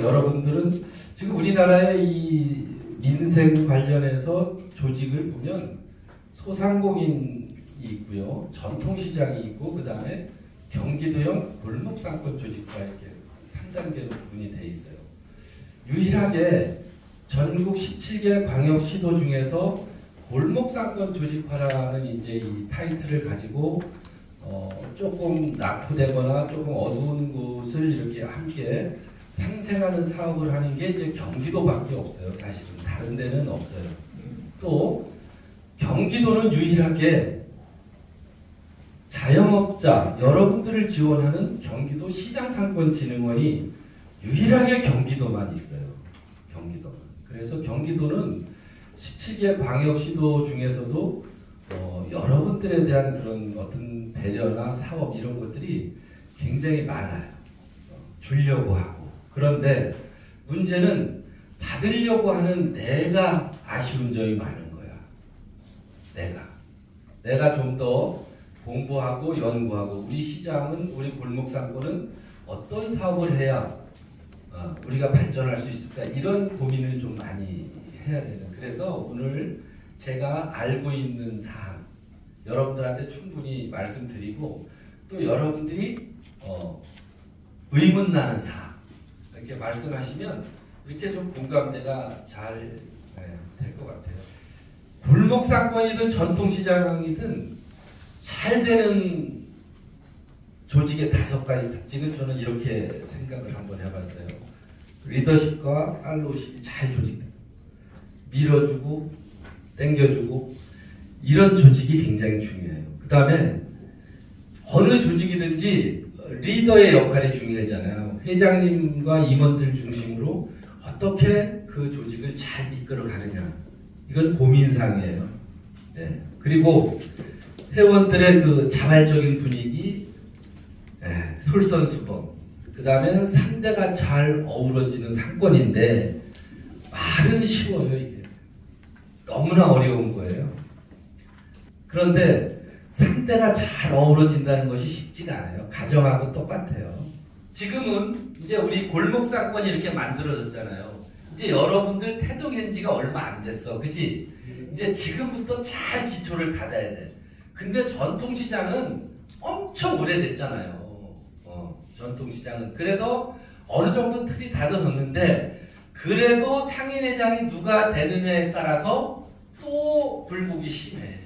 여러분들은 지금 우리나라의 이 민생 관련해서 조직을 보면 소상공인이 있고요, 전통시장이 있고, 그 다음에 경기도형 골목상권 조직과 이렇게 3단계로 구분이 돼 있어요. 유일하게 전국 17개 광역시도 중에서 골목상권 조직화라는 이제 이 타이틀을 가지고 조금 낙후되거나 조금 어두운 곳을 이렇게 함께 상생하는 사업을 하는 게 이제 경기도밖에 없어요. 사실은 다른 데는 없어요. 또 경기도는 유일하게 자영업자 여러분들을 지원하는 경기도 시장상권진흥원이 유일하게 경기도만 있어요. 경기도는. 그래서 경기도는 17개 광역시도 중에서도 여러분들에 대한 그런 어떤 배려나 사업 이런 것들이 굉장히 많아요. 주려고 하고. 그런데 문제는 받으려고 하는 내가 아쉬운 점이 많은 거야. 내가 좀 더 공부하고 연구하고 우리 시장은, 우리 골목상권은 어떤 사업을 해야 우리가 발전할 수 있을까, 이런 고민을 좀 많이 해야 되는. 그래서 오늘 제가 알고 있는 사항 여러분들한테 충분히 말씀드리고, 또 여러분들이 의문나는 사항 이렇게 말씀하시면 이렇게 좀 공감대가 잘 될 것 같아요. 골목상권이든 전통시장이든 잘 되는 조직의 5가지 특징을 저는 이렇게 생각을 한번 해봤어요. 리더십과 팔로우십이 잘 조직돼, 밀어주고 당겨주고, 이런 조직이 굉장히 중요해요. 그 다음에 어느 조직이든지 리더의 역할이 중요하잖아요. 회장님과 임원들 중심으로 어떻게 그 조직을 잘 이끌어 가느냐, 이건 고민사항이에요. 네. 그리고 회원들의 그 자발적인 분위기, 솔선수범, 그 다음에 상대가 잘 어우러지는 상권인데 말은 쉬워요. 이게 너무나 어려운 거예요. 그런데 상대가 잘 어우러진다는 것이 쉽지가 않아요. 가정하고 똑같아요. 지금은 이제 우리 골목상권이 이렇게 만들어졌잖아요. 이제 여러분들 태동한 지가 얼마 안 됐어. 그치? 이제 지금부터 잘 기초를 받아야 돼. 근데 전통시장은 엄청 오래됐잖아요. 전통시장은. 그래서 어느 정도 틀이 다져졌는데, 그래도 상인회장이 누가 되느냐에 따라서 또 굴곡이 심해.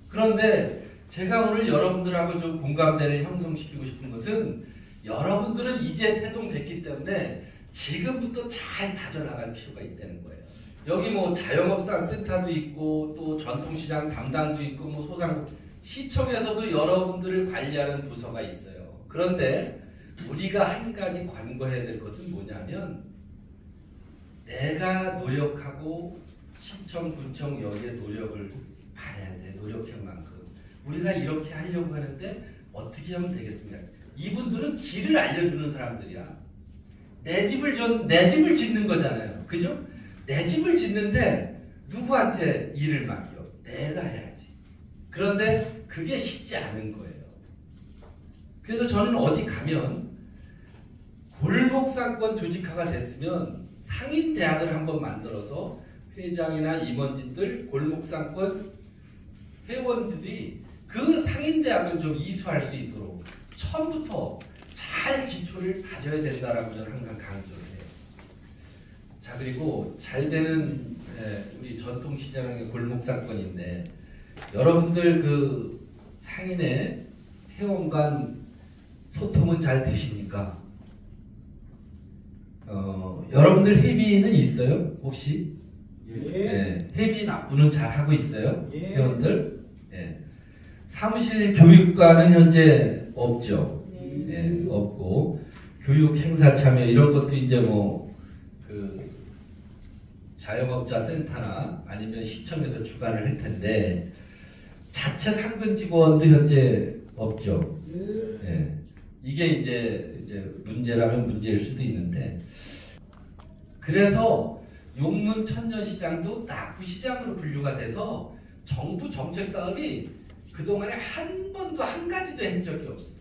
그런데 제가 오늘 여러분들하고 좀 공감대를 형성시키고 싶은 것은, 여러분들은 이제 태동됐기 때문에 지금부터 잘 다져나갈 필요가 있다는 거예요. 여기 뭐 자영업자 센터도 있고, 또 전통시장 담당도 있고, 뭐 시청에서도 여러분들을 관리하는 부서가 있어요. 그런데 우리가 한 가지 관고해야 될 것은 뭐냐면, 내가 노력하고 시청, 군청 여기에 노력을 발해야 돼. 노력한 만큼. 우리가 이렇게 하려고 하는데 어떻게 하면 되겠습니까? 이분들은 길을 알려주는 사람들이야. 내 집을 짓는 거잖아요. 그죠? 내 집을 짓는데 누구한테 일을 맡겨? 내가 해야지. 그런데 그게 쉽지 않은 거예요. 그래서 저는 어디 가면 골목상권 조직화가 됐으면 상인대학을 한번 만들어서 회장이나 임원진들, 골목상권 회원들이 그 상인대학을 좀 이수할 수 있도록 처음부터 잘 기초를 다져야 된다라고 저는 항상 강조를 해요. 자, 그리고 잘 되는 우리 전통시장의 골목상권인데, 여러분들 그 상인의 회원 간 소통은 잘 되십니까? 여러분들 회비는 있어요? 혹시? 예. 회비 납부는 잘 하고 있어요? 예. 회원들? 예. 사무실 교육과는 현재 없죠. 예. 없고, 교육 행사 참여 이런 것도 이제 뭐 그 자영업자 센터나 아니면 시청에서 주관을 할 텐데, 자체 상근 직원도 현재 없죠. 예. 이게 이제 문제라면 문제일 수도 있는데, 그래서 용문 천년시장도 낙후시장으로 분류가 돼서 정부 정책 사업이 그동안에 한 번도 한 가지도 한 적이 없어요.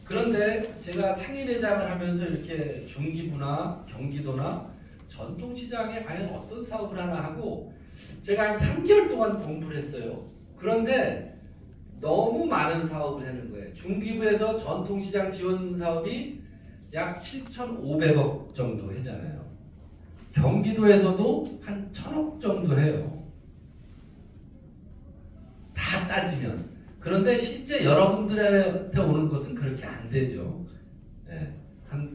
그런데 제가 상인회장을 하면서 이렇게 중기부나 경기도나 전통시장에 과연 어떤 사업을 하나 하고 제가 한 3개월 동안 공부를 했어요. 그런데 너무 많은 사업을 하는 거예요. 중기부에서 전통시장 지원 사업이 약 7,500억 정도 하잖아요. 경기도에서도 한 1,000억 정도 해요. 다 따지면. 그런데 실제 여러분들한테 오는 것은 그렇게 안 되죠. 네, 한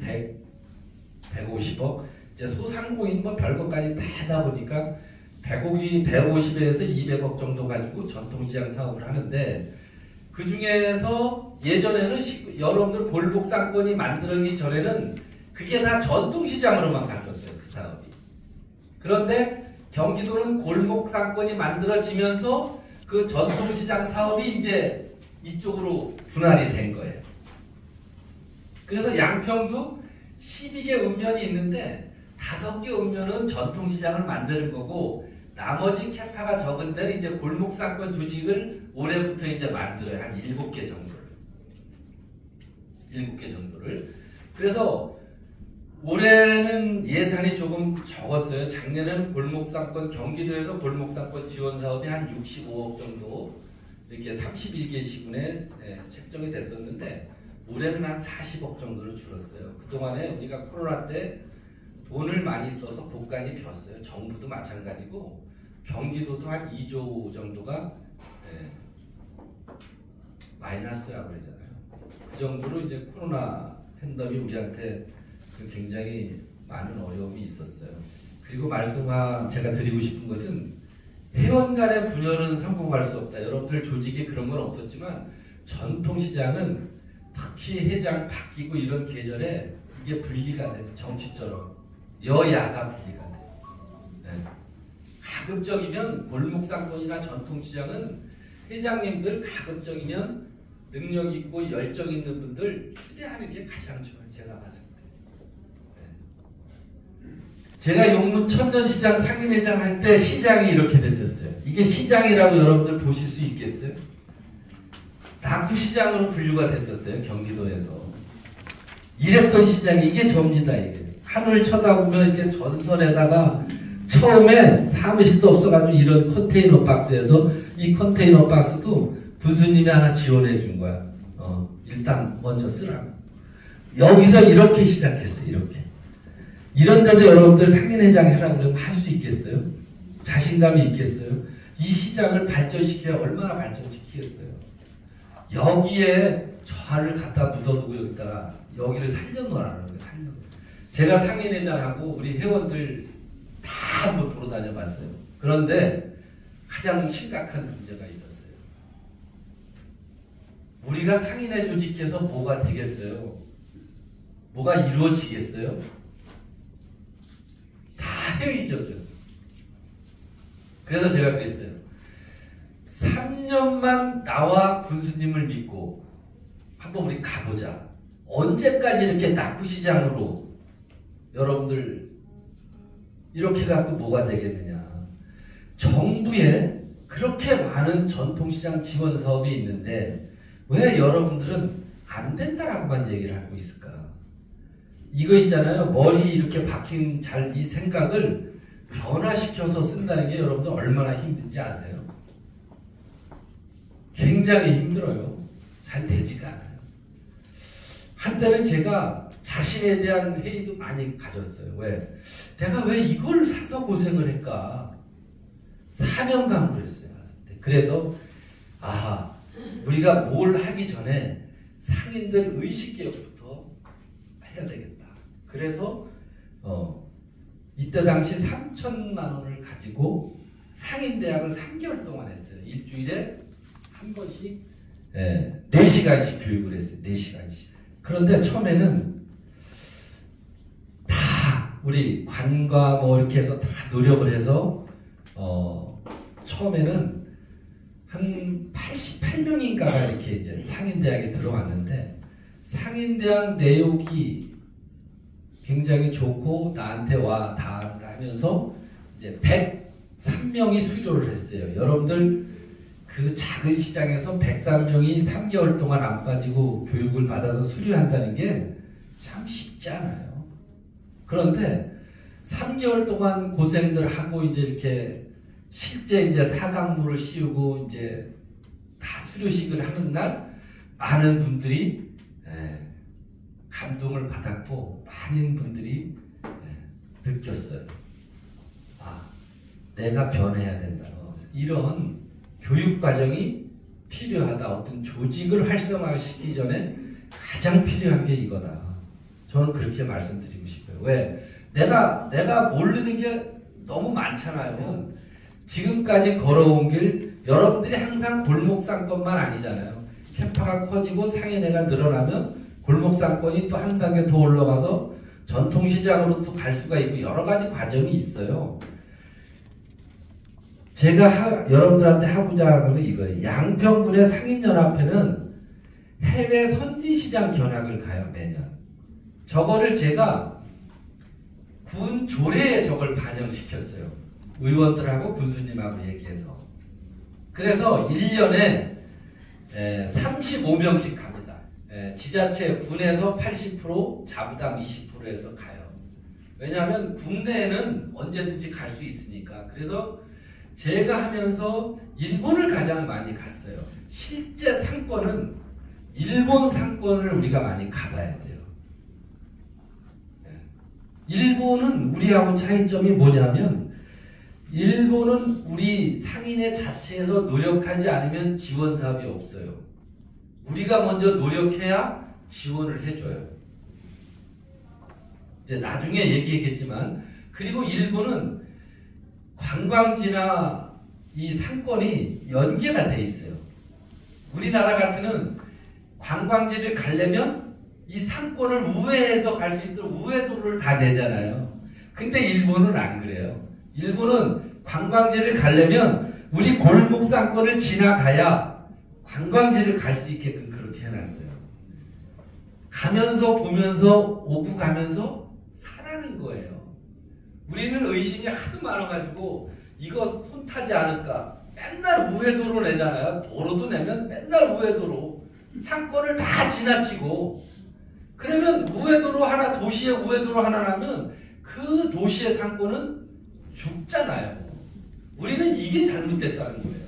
150억. 이제 소상공인 뭐 별것까지 다 하다 보니까 150에서 200억 정도 가지고 전통시장 사업을 하는데 그 중에서 예전에는 여러분들 골목상권이 만들어지기 전에는 그게 다 전통시장으로만 갔었어요. 그 사업이. 그런데 경기도는 골목상권이 만들어지면서 그 전통시장 사업이 이제 이쪽으로 분할이 된 거예요. 그래서 양평도 12개 읍면이 있는데 5개 읍면은 전통시장을 만드는 거고 나머지 캐파가 적은 데는 이제 골목상권 조직을 올해부터 이제 만들어요. 한 7개 정도를. 7개 정도를. 그래서 올해는 예산이 조금 적었어요. 작년에는 골목상권, 경기도에서 골목상권 지원 사업이 한 65억 정도 이렇게 31개 시군에 책정이 됐었는데 올해는 한 40억 정도로 줄었어요. 그동안에 우리가 코로나 때 돈을 많이 써서 곳간이 폈어요. 정부도 마찬가지고 경기도도 한 2조 정도가 마이너스라고 그러잖아요. 그 정도로 이제 코로나 팬덤이 우리한테 굉장히 많은 어려움이 있었어요. 그리고 제가 드리고 싶은 것은 회원 간의 분열은 성공할 수 없다. 여러분들 조직에 그런 건 없었지만 전통시장은 특히 회장 바뀌고 이런 계절에 이게 분리가 돼요. 정치처럼. 여야가 분리가 돼요. 네. 가급적이면 골목상권이나 전통시장은 회장님들 가급적이면 능력 있고 열정 있는 분들 추대하는 게 가장 좋아요. 제가 봤을 때. 네. 제가 용문 천년시장 상인회장 할 때 시장이 이렇게 됐었어요. 이게 시장이라고 여러분들 보실 수 있겠어요? 낙후시장으로 분류가 됐었어요. 경기도에서. 이랬던 시장이 이게 접니다. 이게. 하늘 쳐다보면 이렇게 전선에다가 처음에 사무실도 없어가지고 이런 컨테이너 박스에서 이 컨테이너 박스도 군수님이 하나 지원해 준 거야. 일단 먼저 쓰라고. 여기서 이렇게 시작했어요. 이렇게. 이런 데서 여러분들 상인회장 해라고 그러면 할 수 있겠어요? 자신감이 있겠어요? 이 시장을 발전시켜야 얼마나 발전시키겠어요? 여기에 저를 갖다 묻어두고 여기를 살려놓으라는 거예요. 제가 상인회장하고 우리 회원들 다 한번 돌아다녀 봤어요. 그런데 가장 심각한 문제가 있었어요. 우리가 상인회 조직해서 뭐가 되겠어요? 뭐가 이루어지겠어요? 다 회의적이었어요. 그래서 제가 그랬어요. 3년만 나와 군수님을 믿고 한번 우리 가보자. 언제까지 이렇게 낙후시장으로 여러분들 이렇게 갖고 뭐가 되겠느냐. 정부에 그렇게 많은 전통시장 지원 사업이 있는데 왜 여러분들은 안 된다라고만 얘기를 하고 있을까? 이거 있잖아요. 머리 이렇게 박힌 이 생각을 변화시켜서 쓴다는 게 여러분들 얼마나 힘든지 아세요? 굉장히 힘들어요. 잘 되지가 않아요. 한때는 제가 자신에 대한 회의도 많이 가졌어요. 왜? 내가 왜 이걸 사서 고생을 할까? 사명감으로 했어요. 그래서 우리가 뭘 하기 전에 상인들 의식교육부터 해야 되겠다. 그래서 이때 당시 3천만 원을 가지고 상인대학을 3개월 동안 했어요. 일주일에 한 번씩 4시간씩 교육을 했어요. 4시간씩. 그런데 처음에는 다 우리 관과 뭐 이렇게 해서 다 노력을 해서 처음에는 한 88명인가가 이렇게 이제 상인대학에 들어왔는데 상인대학 내용이 굉장히 좋고 나한테 와 다 하면서 이제 103명이 수료를 했어요. 여러분들 그 그 작은 시장에서 103명이 3개월 동안 안 빠지고 교육을 받아서 수료한다는 게 참 쉽지 않아요. 그런데 3개월 동안 고생들 하고 이제 이렇게 실제 이제 사강물을 씌우고 이제 다 수료식을 하는 날 많은 분들이 감동을 받았고 많은 분들이 느꼈어요. 아, 내가 변해야 된다. 이런 교육 과정이 필요하다. 어떤 조직을 활성화시키기 전에 가장 필요한 게 이거다. 저는 그렇게 말씀드리고 싶어요. 왜? 내가 모르는 게 너무 많잖아요. 지금까지 걸어온 길, 여러분들이 항상 골목상권만 아니잖아요. 캐파가 커지고 상인회가 늘어나면 골목상권이 또 한 단계 더 올라가서 전통시장으로 또 갈 수가 있고 여러 가지 과정이 있어요. 제가 여러분들한테 하고자 하는 건 이거예요. 양평군의 상인연합회는 해외 선진시장 견학을 가요, 매년. 저거를 제가 군 조례에 저걸 반영시켰어요. 의원들하고 군수님하고 얘기해서. 그래서 1년에 35명씩 갑니다. 지자체 군에서 80%, 자부담 20%에서 가요. 왜냐하면 국내에는 언제든지 갈 수 있으니까. 그래서 제가 하면서 일본을 가장 많이 갔어요. 실제 상권은 일본 상권을 우리가 많이 가봐야 돼요. 일본은 우리하고 차이점이 뭐냐면 일본은 우리 상인의 자체에서 노력하지 않으면 지원 사업이 없어요. 우리가 먼저 노력해야 지원을 해줘요. 이제 나중에 얘기하겠지만, 그리고 일본은 관광지나 이 상권이 연계가 돼 있어요. 우리나라 같으면 관광지를 가려면 이 상권을 우회해서 갈 수 있도록 우회도로를 다 내잖아요. 근데 일본은 안 그래요. 일본은 관광지를 가려면 우리 골목 상권을 지나가야 관광지를 갈 수 있게끔 그렇게 해놨어요. 가면서 보면서 오고 가면서 사라는 거예요. 우리는 의심이 하도 많아가지고 이거 손 타지 않을까? 맨날 우회도로 내잖아요. 도로도 내면 맨날 우회도로. 상권을 다 지나치고. 그러면 우회도로 하나, 도시에 우회도로 하나 나면 그 도시의 상권은 죽잖아요. 우리는 이게 잘못됐다는 거예요.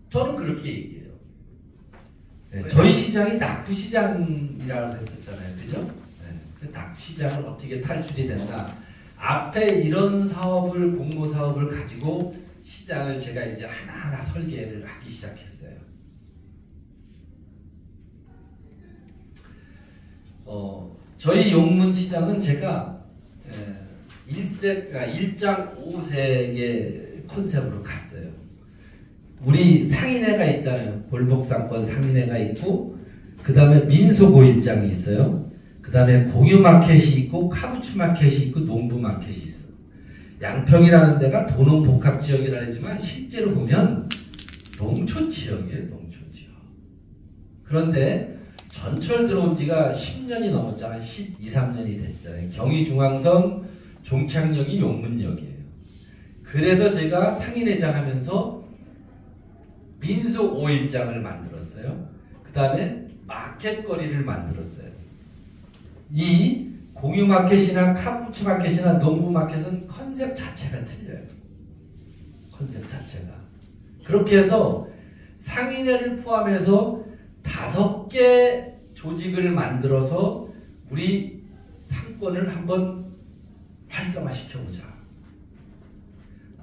저는 그렇게 얘기해요. 네, 저희 시장이 낙후시장이라고 했었잖아요. 그죠? 네, 그 낙후시장을 어떻게 탈출이 된다. 앞에 이런 사업을, 공모사업을 가지고 시장을 제가 이제 하나하나 설계를 하기 시작했어요. 저희 용문시장은 제가 1장 5색의 컨셉으로 갔어요. 우리 상인회가 있잖아요. 골목상권 상인회가 있고, 그 다음에 민속오일장이 있어요. 그 다음에 공유마켓이 있고, 카부츠마켓이 있고, 농부마켓이 있어. 양평이라는 데가 도농복합지역이라 하지만 실제로 보면 농촌지역이에요. 농촌지역. 그런데 전철 들어온 지가 10년이 넘었잖아요. 12, 13년이 됐잖아요. 경의중앙선 종착역이 용문역이에요. 그래서 제가 상인회장 하면서 민속 5일장을 만들었어요. 그 다음에 마켓거리를 만들었어요. 이 공유마켓이나 카푸츠마켓이나 농부마켓은 컨셉 자체가 틀려요. 컨셉 자체가. 그렇게 해서 상인회를 포함해서 5개 조직을 만들어서 우리 상권을 한번 활성화시켜보자.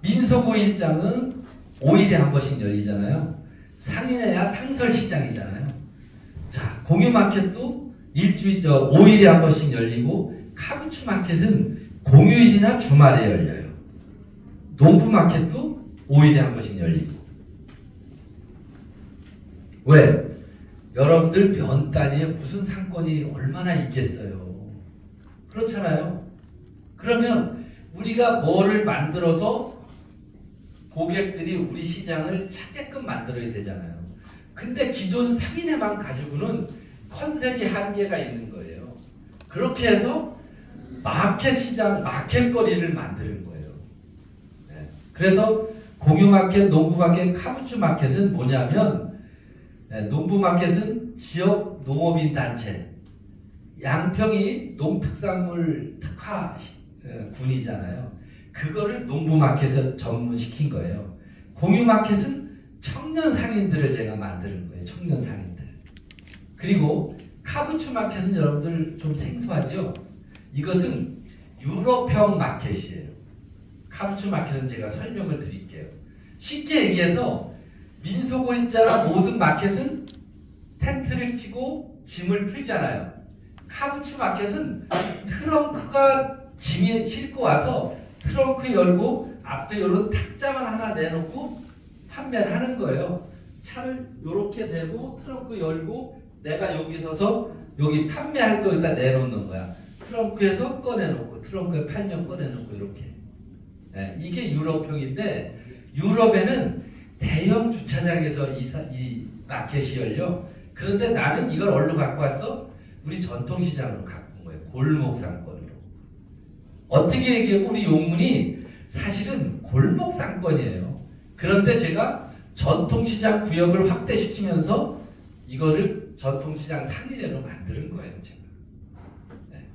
민속5일장은 5일에 한 번씩 열리잖아요. 상인회야 상설시장이잖아요. 자, 공유마켓도 5일에 한 번씩 열리고, 카부츠마켓은 공휴일이나 주말에 열려요. 농부마켓도 5일에 한 번씩 열리고. 왜? 여러분들 면단위에 무슨 상권이 얼마나 있겠어요. 그렇잖아요. 그러면 우리가 뭐를 만들어서 고객들이 우리 시장을 찾게끔 만들어야 되잖아요. 근데 기존 상인회만 가지고는 컨셉이 한계가 있는 거예요. 그렇게 해서 마켓 시장, 마켓거리를 만드는 거예요. 네. 그래서 공유마켓, 농부마켓, 카부츠마켓은 뭐냐면 농부마켓은 지역 농업인 단체, 양평이 농특산물 특화 군이잖아요. 그거를 농부마켓에 전문시킨 거예요. 공유마켓은 청년 상인들을 제가 만드는 거예요. 청년 상인들. 그리고 카부츠마켓은 여러분들 좀 생소하죠? 이것은 유럽형 마켓이에요. 카부츠마켓은 제가 설명을 드릴게요. 쉽게 얘기해서 민속오리자나 모든 마켓은 텐트를 치고 짐을 풀잖아요. 카부츠마켓은 트렁크가 짐에 싣고 와서 트렁크 열고 앞에 이런 탁자만 하나 내놓고 판매를 하는 거예요. 차를 이렇게 대고 트렁크 열고 내가 여기 서서 여기 판매할 거 여기다 내놓는 거야. 트렁크에서 꺼내놓고 트렁크에 팔면 꺼내놓고 이렇게. 네, 이게 유럽형인데 유럽에는 대형 주차장에서 이 마켓이 열려. 그런데 나는 이걸 어디로 갖고 왔어? 우리 전통시장으로 갖고 온 거예요. 골목상권으로. 어떻게 얘기하면 우리 용문이 사실은 골목상권이에요. 그런데 제가 전통시장 구역을 확대시키면서 이거를 전통시장 상인회로 만드는 거예요. 제가. 네.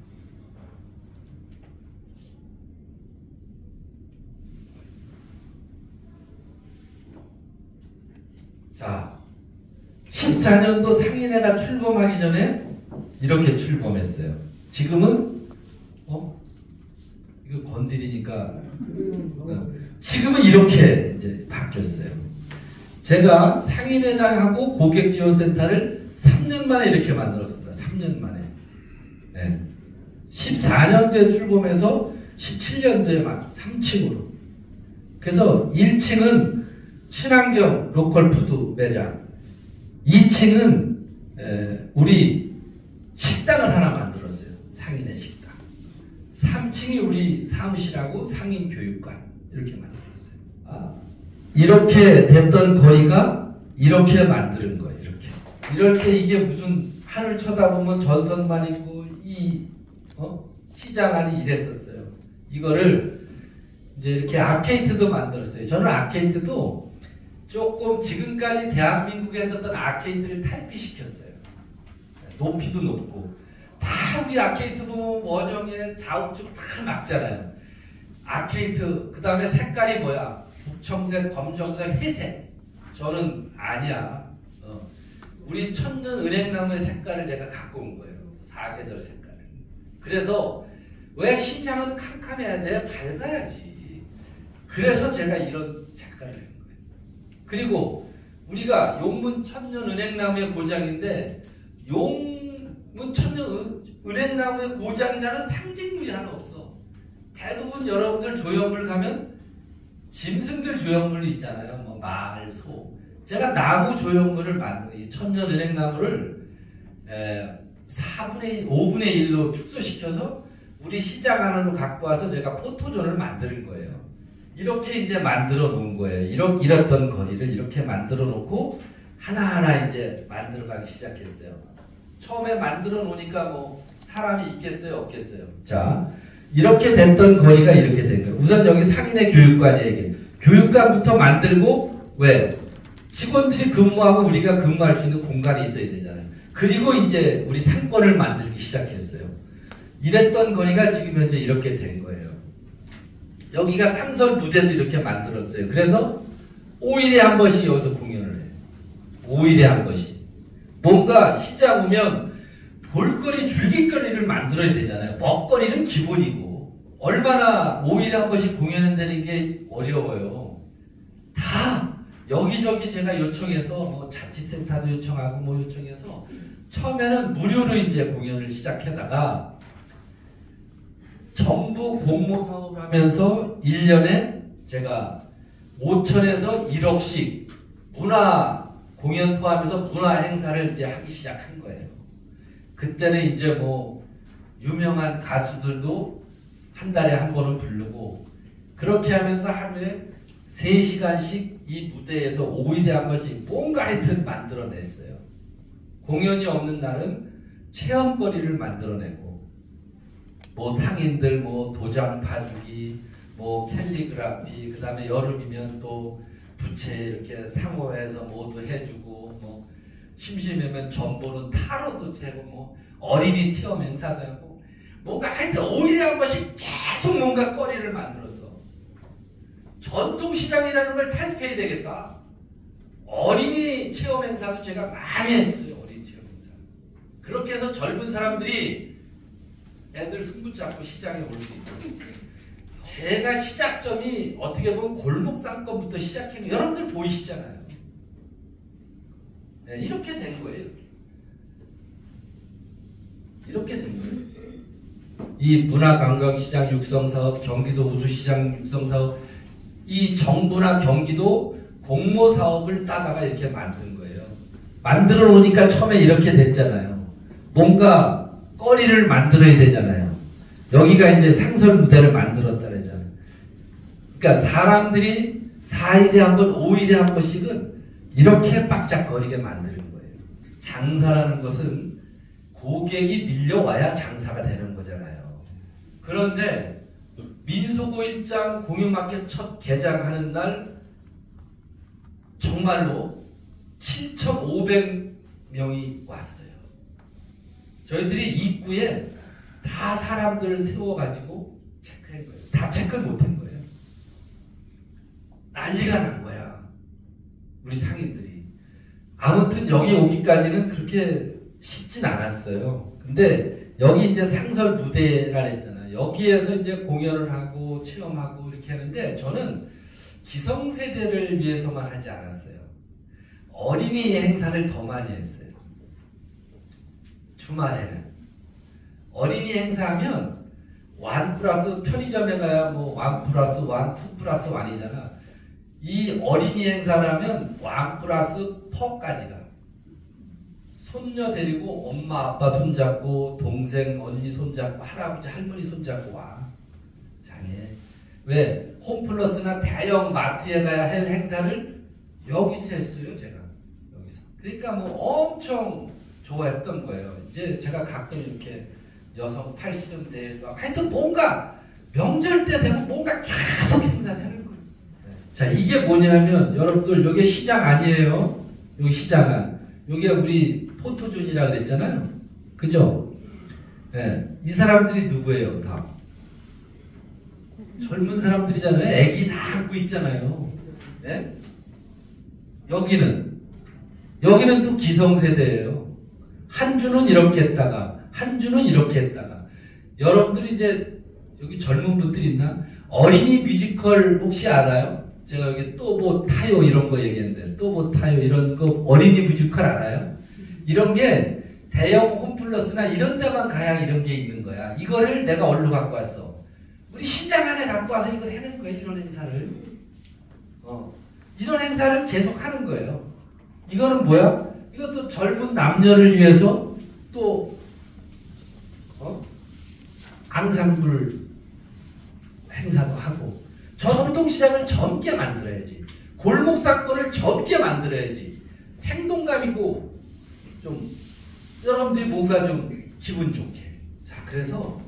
자, 14년도 상인회가 출범하기 전에 이렇게 출범했어요. 지금은 이거 건드리니까 지금은 이렇게 이제 바뀌었어요. 제가 상인회장하고 고객지원센터를 3년 만에 이렇게 만들었습니다. 3년 만에. 네. 14년도에 출범해서 17년도에 막 3층으로. 그래서 1층은 친환경 로컬푸드 매장, 2층은 우리 식당을 하나 만들었어요. 상인회 식당. 3층이 우리 사무실하고 상인교육관 이렇게 만들었어요. 이렇게 됐던 거리가 이렇게 만드는 거예요. 이렇게 이게 무슨 하늘 쳐다보면 전선만 있고 이 시장 안이 이랬었어요. 이거를 이제 이렇게 아케이트도 만들었어요. 저는 아케이트도 조금 지금까지 대한민국에 했었던 아케이트를 탈피시켰어요. 높이도 높고 다 우리 아케이트 보면 원형에 좌우측 다 막잖아요. 아케이트 그 다음에 색깔이 뭐야? 북청색, 검정색, 회색. 저는 아니야. 우리 천년 은행나무의 색깔을 제가 갖고 온 거예요. 사계절 색깔을. 그래서 왜 시장은 캄캄해야 돼? 밝아야지. 그래서 제가 이런 색깔을 한 거예요. 그리고 우리가 용문 천년 은행나무의 고장인데 용문 천년 은행나무의 고장이라는 상징물이 하나 없어. 대부분 여러분들 조형물 가면 짐승들 조형물이 있잖아요. 뭐 말, 소. 제가 나무 조형물을 만든 이 천년 은행나무를 5분의 1로 축소시켜서 우리 시장 안으로 갖고 와서 제가 포토존을 만드는 거예요. 이렇게 이제 만들어 놓은 거예요. 이랬던 거리를 이렇게 만들어 놓고 하나하나 이제 만들어 가기 시작했어요. 처음에 만들어 놓으니까 뭐 사람이 있겠어요? 없겠어요? 자, 이렇게 됐던 거리가 이렇게 된 거예요. 우선 여기 상인의 교육관이에요. 교육관부터 만들고 왜? 직원들이 근무하고 우리가 근무할 수 있는 공간이 있어야 되잖아요. 그리고 이제 우리 상권을 만들기 시작했어요. 이랬던 거리가 지금 현재 이렇게 된 거예요. 여기가 상설 무대도 이렇게 만들었어요. 그래서 5일에 한 번씩 여기서 공연을 해요. 5일에 한 번씩. 뭔가 시장 오면 볼거리, 줄깃거리를 만들어야 되잖아요. 먹거리는 기본이고 얼마나 5일에 한 번씩 공연한다는 게 어려워요. 다 여기저기 제가 요청해서 뭐 자치센터도 요청하고 뭐 요청해서 처음에는 무료로 이제 공연을 시작하다가 전부 공모 사업을 하면서 1년에 제가 5천에서 1억씩 문화 공연 포함해서 문화 행사를 이제 하기 시작한 거예요. 그때는 이제 뭐 유명한 가수들도 한 달에 한 번은 부르고 그렇게 하면서 하루에 3시간씩 이 무대에서 5일에 한 번씩 뭔가 하여튼 만들어냈어요. 공연이 없는 날은 체험거리를 만들어내고 뭐 상인들 뭐 도장 파주기, 뭐 캘리그라피, 그 다음에 여름이면 또 부채 이렇게 상호해서 뭐도 해주고, 뭐 심심하면 전보는 타로도 채고, 뭐 어린이 체험 행사도 하고, 뭔가 하여튼 5일에 한 번씩 계속 뭔가 거리를 만들었어. 전통시장이라는 걸 탈피해야 되겠다. 어린이 체험 행사도 제가 많이 했어요. 어린이 체험 행사. 그렇게 해서 젊은 사람들이 애들 손붙잡고 시장에 올 수 있고, 제가 시작점이 어떻게 보면 골목상권부터 시작해서 여러분들 보이시잖아요. 네, 이렇게 된 거예요. 이렇게 된 거예요. 이 문화관광시장 육성사업, 경기도 우수시장 육성사업, 이 정부나 경기도 공모사업을 따다가 이렇게 만든 거예요. 만들어 놓으니까 처음에 이렇게 됐잖아요. 뭔가 거리를 만들어야 되잖아요. 여기가 이제 상설 무대를 만들었다 그러잖아요. 그러니까 사람들이 4일에 한 번, 5일에 한 번씩은 이렇게 박짝거리게 만드는 거예요. 장사라는 것은 고객이 밀려와야 장사가 되는 거잖아요. 그런데 민속호 일장 공영마켓 첫 개장하는 날 정말로 7,500명이 왔어요. 저희들이 입구에 다 사람들을 세워가지고 체크한 거예요. 다 체크 못한 거예요. 난리가 난 거야. 우리 상인들이. 아무튼 여기 오기까지는 그렇게 쉽진 않았어요. 근데 여기 이제 상설 무대라 했잖아요. 여기에서 이제 공연을 하고 체험하고 이렇게 하는데 저는 기성세대를 위해서만 하지 않았어요. 어린이 행사를 더 많이 했어요. 주말에는. 어린이 행사하면 1 플러스 편의점에 가야 뭐 1 플러스 1, 2 플러스 1이잖아. 이 어린이 행사라면 1 플러스 4까지 가. 손녀 데리고 엄마 아빠 손잡고 동생 언니 손잡고 할아버지 할머니 손잡고 와. 장애. 왜? 홈플러스나 대형 마트에 가야 할 행사를 여기서 했어요. 제가. 여기서. 그러니까 뭐 엄청 좋아했던 거예요. 이제 제가 가끔 이렇게 여성 팔씨름대회 하여튼 뭔가 명절 때 되면 뭔가 계속 행사를 하는 거예요. 자, 이게 뭐냐면 여러분들 여기 시장 아니에요. 여기 시장은. 여기 우리 포토존이라 그랬잖아요. 그죠? 네. 이 사람들이 누구예요? 다 젊은 사람들이잖아요. 애기 다 안고 있잖아요. 네? 여기는 또 기성세대예요. 한 주는 이렇게 했다가 한 주는 이렇게 했다가. 여러분들이 이제 여기 젊은 분들 있나? 어린이 뮤지컬 혹시 알아요? 제가 여기 또 뭐 타요 이런 거 얘기했는데 또 뭐 타요 이런 거 어린이 뮤지컬 알아요? 이런 게 대형 홈플러스나 이런 데만 가야 이런 게 있는 거야. 이거를 내가 어디로 갖고 왔어? 우리 시장 안에 갖고 와서 이걸 하는 거예요. 이런 행사를. 이런 행사를 계속 하는 거예요. 이거는 뭐야? 이것도 젊은 남녀를 위해서 또 앙상블 행사도 하고 전통시장을 젊게 만들어야지. 골목상권을 젊게 만들어야지. 생동감 있고 좀 여러분들이 뭔가 좀 기분 좋게. 자, 그래서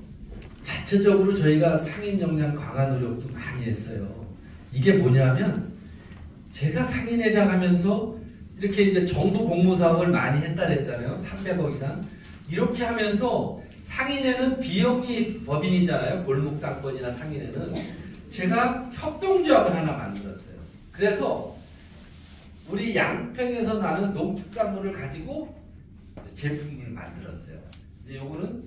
자체적으로 저희가 상인 역량 강화 노력도 많이 했어요. 이게 뭐냐면 제가 상인회장 하면서 이렇게 이제 정부 공모사업을 많이 했다 그랬잖아요. 300억 이상. 이렇게 하면서 상인회는 비영리 법인이잖아요. 골목상권이나 상인회는. 제가 협동조합을 하나 만들었어요. 그래서 우리 양평에서 나는 농특산물을 가지고 제품을 만들었어요. 이제 요거는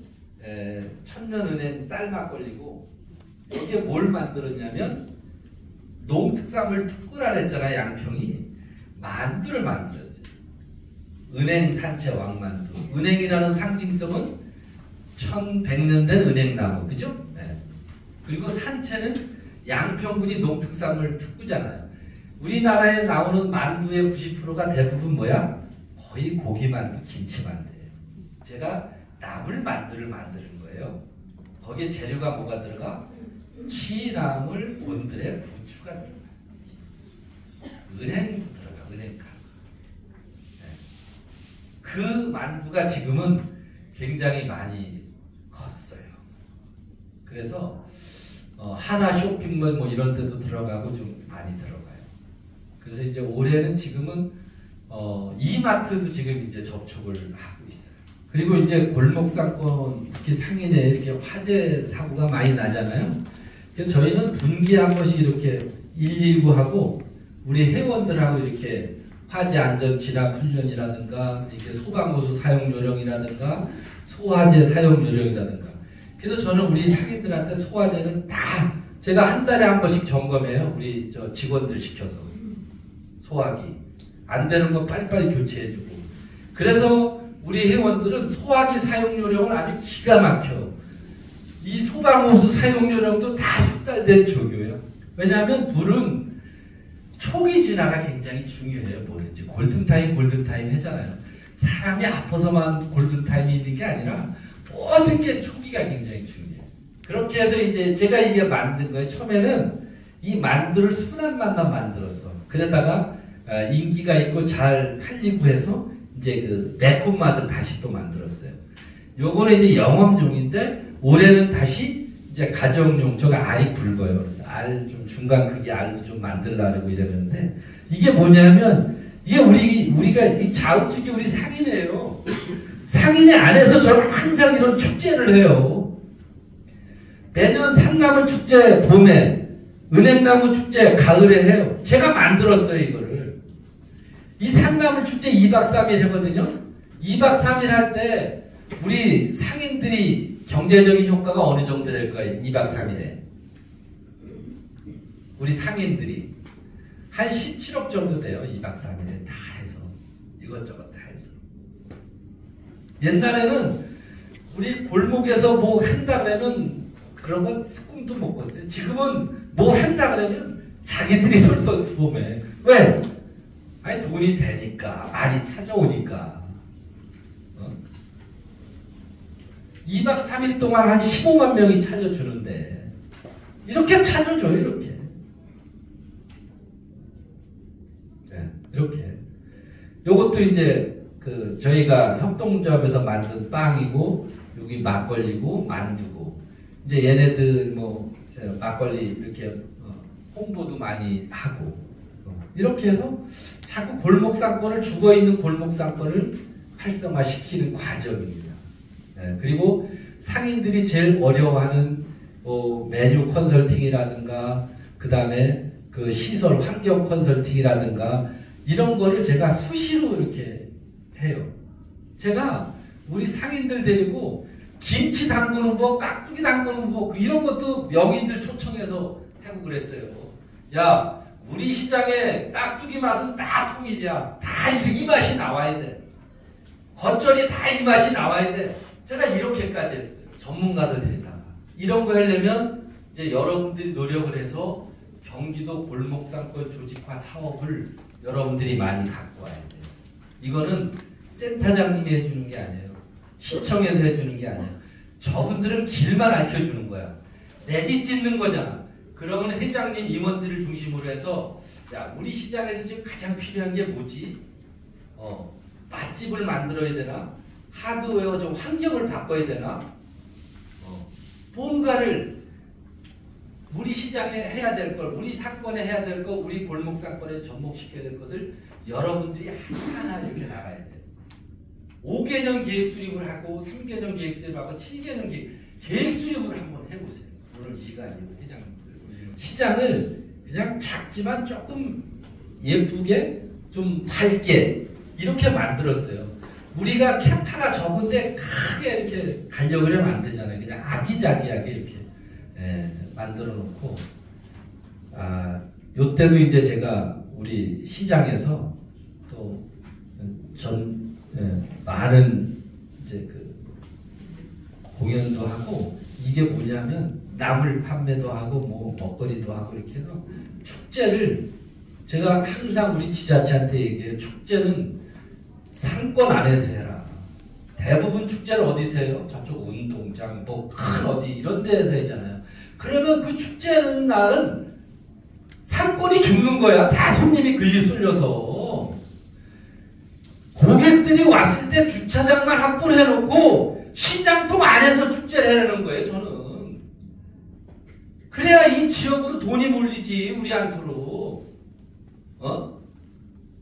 천년은행 쌀막걸리고 여기에 뭘 만들었냐면 농특산물 특구라 했잖아요. 양평이 만두를 만들었어요. 은행 산채 왕만두. 은행이라는 상징성은 1100년 된 은행나무, 그죠? 네. 그리고 산채는 양평군이 농특산물 특구잖아요. 우리나라에 나오는 만두의 90%가 대부분 뭐야? 거의 고기만두, 김치만두예요. 제가 나물만두를 만드는 거예요. 거기에 재료가 뭐가 들어가? 취나물, 곤드레, 부추가 들어가. 은행도 들어가, 은행가루. 네. 그 만두가 지금은 굉장히 많이 컸어요. 그래서 하나 쇼핑몰 뭐 이런 데도 들어가고 좀 많이 들어가요. 그래서 이제 올해는 지금은 이마트도 지금 이제 접촉을 하고 있어요. 그리고 이제 골목상권 특히 상인에 이렇게 화재 사고가 많이 나잖아요. 그래서 저희는 분기에 한 번씩 이렇게 119하고 우리 회원들하고 이렇게 화재 안전 진압 훈련이라든가 이렇게 소방호수 사용 요령이라든가 소화제 사용 요령이라든가. 그래서 저는 우리 상인들한테 소화제는 다 제가 한 달에 한 번씩 점검해요. 우리 저 직원들 시켜서 소화기 안 되는 거 빨리빨리 교체해주고. 그래서 우리 회원들은 소화기 사용 요령을 아주 기가 막혀. 이 소방호수 사용 요령도 다 숙달된 조교예요. 왜냐하면 불은 초기 진화가 굉장히 중요해요. 뭐든지 골든타임 하잖아요. 사람이 아파서만 골든타임이 있는 게 아니라 모든 게 초기가 굉장히 중요해요. 그렇게 해서 이제 제가 이게 만든 거예요. 처음에는 이 만두를 순한 맛만 만들었어. 그러다가 인기가 있고 잘 팔리고 해서 이제 그 매콤 맛을 다시 또 만들었어요. 요거는 이제 영업용인데 올해는 다시 이제 가정용. 저가 알이 굵어요. 그래서 알 좀 중간 크기 알도 좀 만들려고 이랬는데 이게 뭐냐면 이게 우리가 이 자우투기 우리 상인이에요. 상인의 안에서 저는 항상 이런 축제를 해요. 매년 산나물 축제 봄에, 은행나무 축제 가을에 해요. 제가 만들었어요 이거를. 이 산나물 축제 2박 3일 하거든요. 2박 3일 할 때 우리 상인들이 경제적인 효과가 어느 정도 될까요? 2박 3일에 우리 상인들이 한 17억 정도 돼요. 2박 3일에 다 해서 이것저것 다 해서. 옛날에는 우리 골목에서 뭐 한다 그러면 그런 건 꿈도 못 꿨어요. 지금은 뭐 한다 그러면 자기들이 솔선수범해. 왜? 아니 돈이 되니까, 많이 찾아오니까. 2박 3일 동안 한 15만 명이 찾아주는데 이렇게 찾아줘요. 이렇게. 네, 이렇게. 요것도 이제 그 저희가 협동조합에서 만든 빵이고 여기 막걸리고 만두고 이제 얘네들 뭐 막걸리 이렇게 홍보도 많이 하고 이렇게 해서 자꾸 골목상권을 죽어있는 골목상권을 활성화시키는 과정입니다. 네, 그리고 상인들이 제일 어려워하는 메뉴 컨설팅이라든가 그 다음에 그 시설 환경 컨설팅이라든가 이런 거를 제가 수시로 이렇게 해요. 제가 우리 상인들 데리고 김치 담그는 법, 깍두기 담그는 법 이런 것도 명인들 초청해서 하고 그랬어요. 야, 우리 시장에 깍두기 맛은 다 통일이야. 다 이 맛이 나와야 돼. 겉절이 다 이 맛이 나와야 돼. 제가 이렇게까지 했어요. 전문가들 데리다가. 이런 거 하려면 이제 여러분들이 노력을 해서 경기도 골목상권 조직화 사업을 여러분들이 많이 갖고 와야 돼요. 이거는 센터장님이 해주는 게 아니에요. 시청에서 해주는 게 아니에요. 저분들은 길만 알려주는 거야. 내 집 짓는 거잖아. 그러면 회장님, 임원들을 중심으로 해서 야, 우리 시장에서 지금 가장 필요한 게 뭐지? 맛집을 만들어야 되나? 하드웨어 좀 환경을 바꿔야 되나? 뭔가를 우리 시장에 해야 될 걸, 우리 상권에 해야 될 걸, 우리 골목 상권에 접목시켜야 될 것을 여러분들이 하나하나 이렇게 나가야 돼. 5개년 계획 수립을 하고 3개년 계획 수립을 하고 7개년 계획 수립을 한번 해보세요. 오늘 이 시간이에요. 회장님들. 시장을 그냥 작지만 조금 예쁘게 좀 밝게 이렇게 만들었어요. 우리가 캐파가 적은데 크게 이렇게 가려고 하면 안 되잖아요. 그냥 아기자기하게 이렇게 만들어 놓고 요때도 이제 제가 우리 시장에서 또 많은 이제 그 공연도 하고 이게 뭐냐면 나물 판매도 하고 뭐 먹거리도 하고 이렇게 해서 축제를 제가 항상 우리 지자체한테 얘기해요. 축제는 상권 안에서 해라. 대부분 축제를 어디서 해요? 저쪽 운동장 뭐 큰 어디 이런 데에서 하잖아요. 그러면 그 축제하는 날은 상권이 죽는 거야. 다 손님이 쏠려서. 고객들이 왔을 때 주차장만 확보를 해놓고 시장통 안에서 축제를 해내는 거예요. 저는. 그래야 이 지역으로 돈이 몰리지, 우리한테로.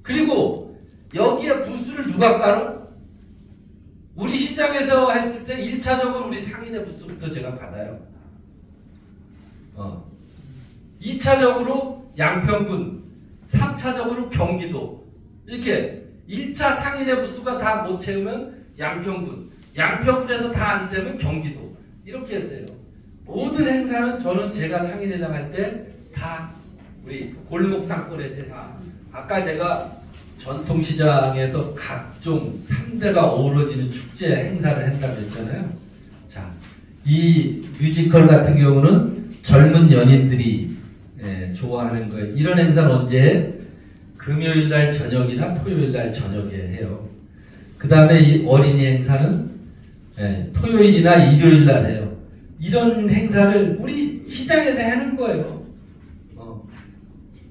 그리고 여기에 부스를 누가 깔아? 우리 시장에서 했을 때 1차적으로 우리 상인의 부스부터 제가 받아요. 2차적으로 양평군, 3차적으로 경기도. 이렇게 1차 상인의 부스가 다 못 채우면 양평군, 양평군에서 다 안 되면 경기도. 이렇게 했어요. 모든 행사는 저는 제가 상인회장 할 때 다 우리 골목 상권에서 했어요. 아까 제가 전통시장에서 각종 3대가 어우러지는 축제 행사를 한다고 했잖아요. 자, 이 뮤지컬 같은 경우는 젊은 연인들이 좋아하는 거예요. 이런 행사는 언제? 금요일날 저녁이나 토요일날 저녁에 해요. 그 다음에 이 어린이 행사는 토요일이나 일요일날 해요. 이런 행사를 우리 시장에서 하는 거예요.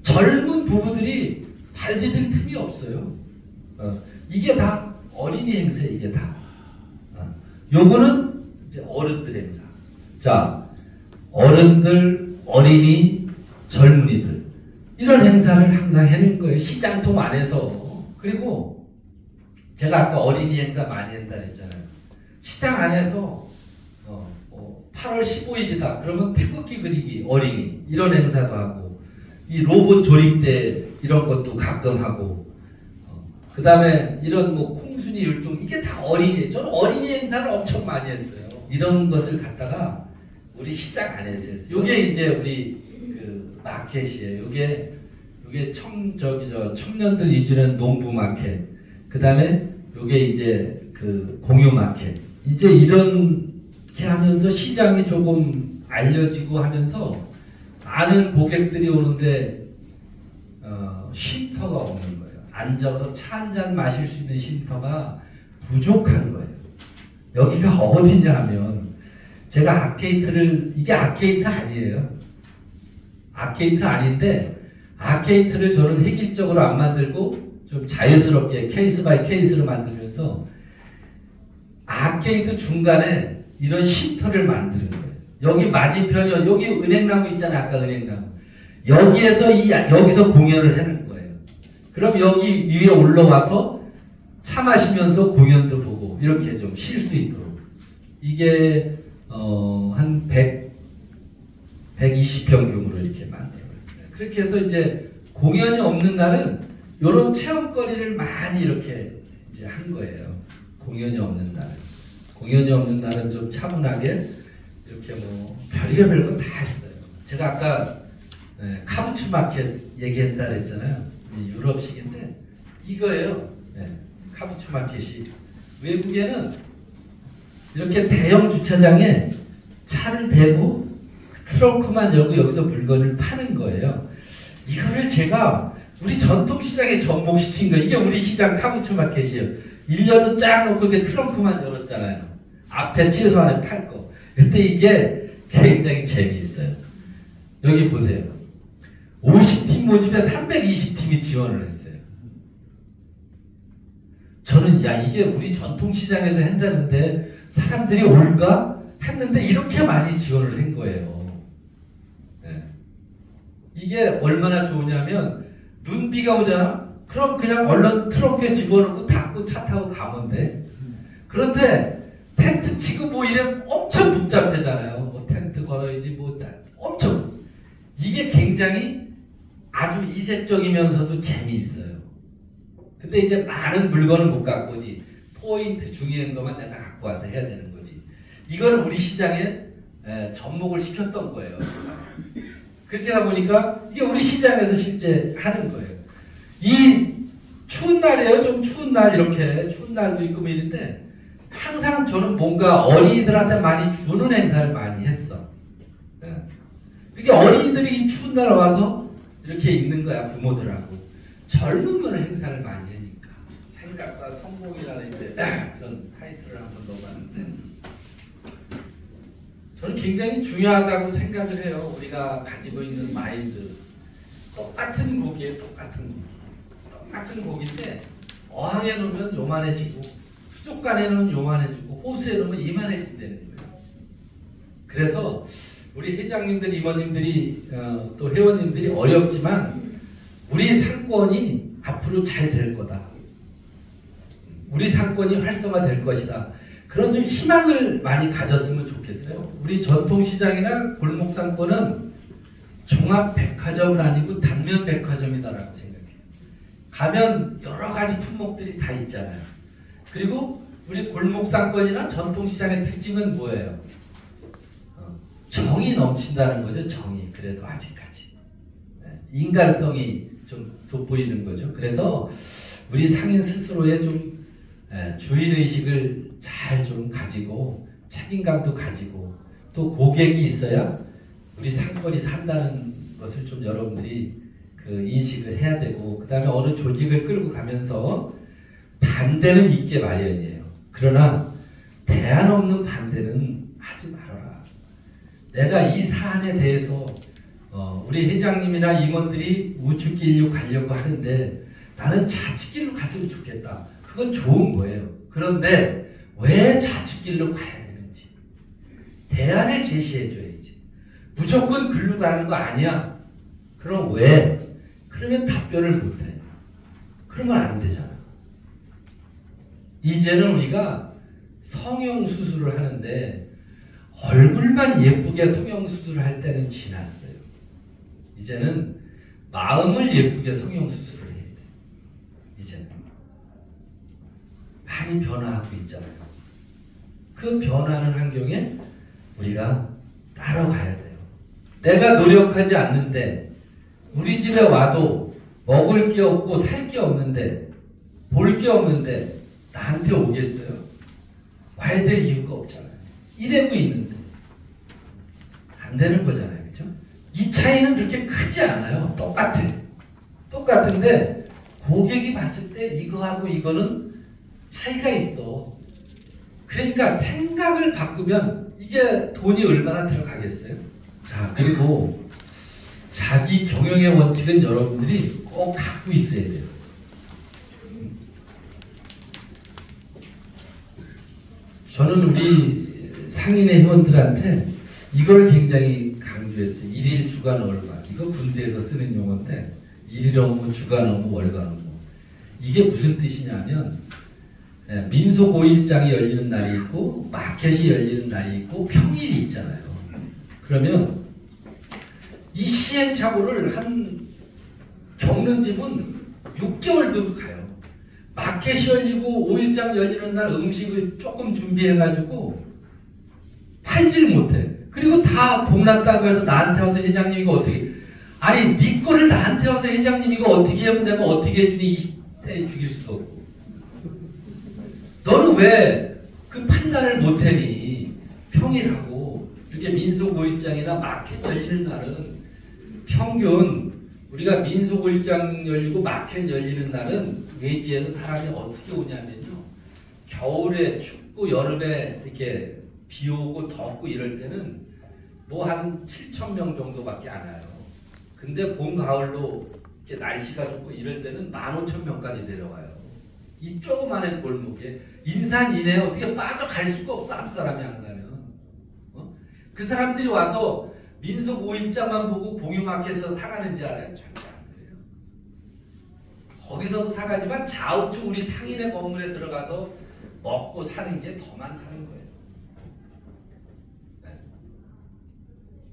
젊은 부부들이 발 디딜 틈이 없어요. 이게 다 어린이 행사, 이게 다. 요거는 이제 어른들 행사. 자, 어른들, 어린이, 젊은이들. 이런 행사를 항상 해놓은 거예요. 시장통 안에서. 그리고 제가 아까 어린이 행사 많이 한다 그랬잖아요. 시장 안에서 8월 15일이다. 그러면 태극기 그리기 어린이 이런 행사도 하고, 이 로봇 조립대 이런 것도 가끔 하고, 그 다음에 이런 뭐 콩순이 율동, 이게 다 어린이. 저는 어린이 행사를 엄청 많이 했어요. 이런 것을 갖다가 우리 시장 안에서 했어요. 요게 이제 우리 그 마켓이에요. 요게 청년들 위주로 농부 마켓. 그 다음에 요게 이제 그 공유 마켓. 이제 이렇게 하면서 시장이 조금 알려지고 하면서 많은 고객들이 오는데 쉼터가 없는 거예요. 앉아서 차 한 잔 마실 수 있는 쉼터가 부족한 거예요. 여기가 어디냐 하면, 제가 아케이트를, 이게 아케이트 아니에요. 아케이트 아닌데, 아케이트를 저는 획일적으로 안 만들고 좀 자유스럽게 케이스 바이 케이스로 만들면서 아케이트 중간에 이런 쉼터를 만드는 거예요. 여기 맞은편이, 여기 은행나무 있잖아요. 아까 은행나무. 여기서 공연을 하는 거예요. 그럼 여기 위에 올라와서 차 마시면서 공연도 보고 이렇게 좀 쉴 수 있도록. 이게 한 120평균으로 이렇게 만들어놨어요. 그렇게 해서 이제 공연이 없는 날은 이런 체험거리를 많이 이렇게 이제 한 거예요. 공연이 없는 날은. 공연이 없는 날은 좀 차분하게 이렇게 뭐 별의별 거 다 했어요. 제가 아까 카부츠 마켓 얘기했다 그랬잖아요. 유럽식인데 이거예요. 카부츠 마켓이. 외국에는 이렇게 대형 주차장에 차를 대고 트렁크만 열고 여기서 물건을 파는 거예요. 이거를 제가 우리 전통시장에 접목시킨 거예요. 이게 우리 시장 카부츠 마켓이에요. 1년은 쫙 놓고 이렇게 트렁크만 열었잖아요. 앞에 최소한에 팔 거. 근데 이게 굉장히 재미있어요. 여기 보세요. 50팀 모집에 320팀이 지원을 했어요. 저는 이게 우리 전통시장에서 한다는데 사람들이 올까? 했는데 이렇게 많이 지원을 한 거예요. 이게 얼마나 좋으냐면, 눈비가 오잖아? 그럼 그냥 얼른 트렁크에 집어넣고 닫고 차 타고 가면 돼. 그런데 텐트 치고 뭐 이래 엄청 복잡하잖아요. 뭐 텐트 걸어야지 뭐 엄청. 이게 굉장히 아주 이색적이면서도 재미있어요. 근데 이제 많은 물건을 못 갖고 오지. 포인트 중요한 것만 내가 갖고 와서 해야 되는 거지. 이거를 우리 시장에 접목을 시켰던 거예요. 그렇게 하다 보니까 이게 우리 시장에서 실제 하는 거예요. 이 추운 날이에요. 좀 추운 날, 이렇게 추운 날도 있고 뭐 이런데 항상 저는 뭔가 어린이들한테 많이 주는 행사를 많이 했어. 이게 어린이들이 이 추운 날 와서 이렇게 있는 거야, 부모들하고. 젊으면 행사를 많이 하니까. 생각과 성공이라는 이제 그런 타이틀을 한번 넣어봤는데, 저는 굉장히 중요하다고 생각을 해요. 우리가 가지고 있는 마인드. 똑같은 곡이에요. 똑같은 곡인데 어항에 놓으면 요만해지고, 수족관에 놓으면 요만해지고, 호수에 놓으면 이만해진다는 거예요. 그래서 우리 회장님들, 임원님들이 또 회원님들이 어렵지만 우리 상권이 앞으로 잘 될 거다. 우리 상권이 활성화될 것이다. 그런 좀 희망을 많이 가졌으면 좋겠어요. 우리 전통시장이나 골목상권은 종합백화점은 아니고 단면백화점이다라고 생각해요. 가면 여러 가지 품목들이 다 있잖아요. 그리고 우리 골목상권이나 전통시장의 특징은 뭐예요? 정이 넘친다는 거죠. 정이. 그래도 아직까지. 인간성이 좀 돋보이는 거죠. 그래서 우리 상인 스스로의 좀 주인의식을 잘 좀 가지고 책임감도 가지고 또 고객이 있어야 우리 상권이 산다는 것을 좀 여러분들이 그 인식을 해야 되고, 그 다음에 어느 조직을 끌고 가면서 반대는 있게 마련이에요. 그러나 대안 없는 반대는 하지 말아라. 내가 이 사안에 대해서 우리 회장님이나 임원들이 우측길로 가려고 하는데 나는 좌측길로 갔으면 좋겠다. 그건 좋은 거예요. 그런데 왜 좌측길로 가야 되는지 대안을 제시해 줘야지. 무조건 글로 가는 거 아니야. 그럼 왜? 그러면 답변을 못해. 그러면 안 되잖아. 이제는 우리가 성형수술을 하는데 얼굴만 예쁘게 성형수술을 할 때는 지났어요. 이제는 마음을 예쁘게 성형수술을 해야 돼. 이제는 많이 변화하고 있잖아요. 그 변화하는 환경에 우리가 따라가야 돼요. 내가 노력하지 않는데 우리 집에 와도 먹을 게 없고 살 게 없는데 볼 게 없는데 나한테 오겠어요? 와야 될 이유가 없잖아요. 이래고 있는데 안 되는 거잖아요. 그죠? 이 차이는 그렇게 크지 않아요. 똑같아. 똑같은데 고객이 봤을 때 이거하고 이거는 차이가 있어. 그러니까 생각을 바꾸면 이게 돈이 얼마나 들어가겠어요? 자, 그리고 자기 경영의 원칙은 여러분들이 꼭 갖고 있어야 돼요. 저는 우리 상인의 회원들한테 이걸 굉장히 강조했어요. 일일 주간 월간. 이거 군대에서 쓰는 용어인데 일일 업무, 주간 업무, 월간 업무. 이게 무슨 뜻이냐면 민속 5일장이 열리는 날이 있고 마켓이 열리는 날이 있고 평일이 있잖아요. 그러면 이 시행착오를 겪는 집은 6개월도 가요. 마켓이 열리고 5일장 열리는 날 음식을 조금 준비해가지고 팔질 못해. 그리고 다 동났다고 해서 나한테 와서 회장님 이거 어떻게, 아니 네 거를 나한테 와서 회장님 이거 어떻게 하면 내가 어떻게 해주니 때려 죽일 수도 없고. 너는 왜 그 판단을 못하니? 평일하고 이렇게 민속 5일장이나 마켓 열리는 날은 평균 우리가 민속 5일장 열리고 마켓 열리는 날은 외지에서 사람이 어떻게 오냐면요. 겨울에 춥고 여름에 이렇게 비 오고 덥고 이럴 때는 뭐 한 7,000명 정도밖에 안 와요. 근데 봄 가을로 이렇게 날씨가 좋고 이럴 때는 15,000명까지 내려와요. 이 조그마한 골목에 인산 이내에 어떻게 빠져갈 수가 없어. 앞사람이 안 가면. 그 사람들이 와서 민속 5일자만 보고 공유마켓에서 사가는지 알아요? 절대 안 그래요. 거기서도 사가지만 좌우측 우리 상인의 건물에 들어가서 먹고 사는 게 더 많다는 거예요. 네.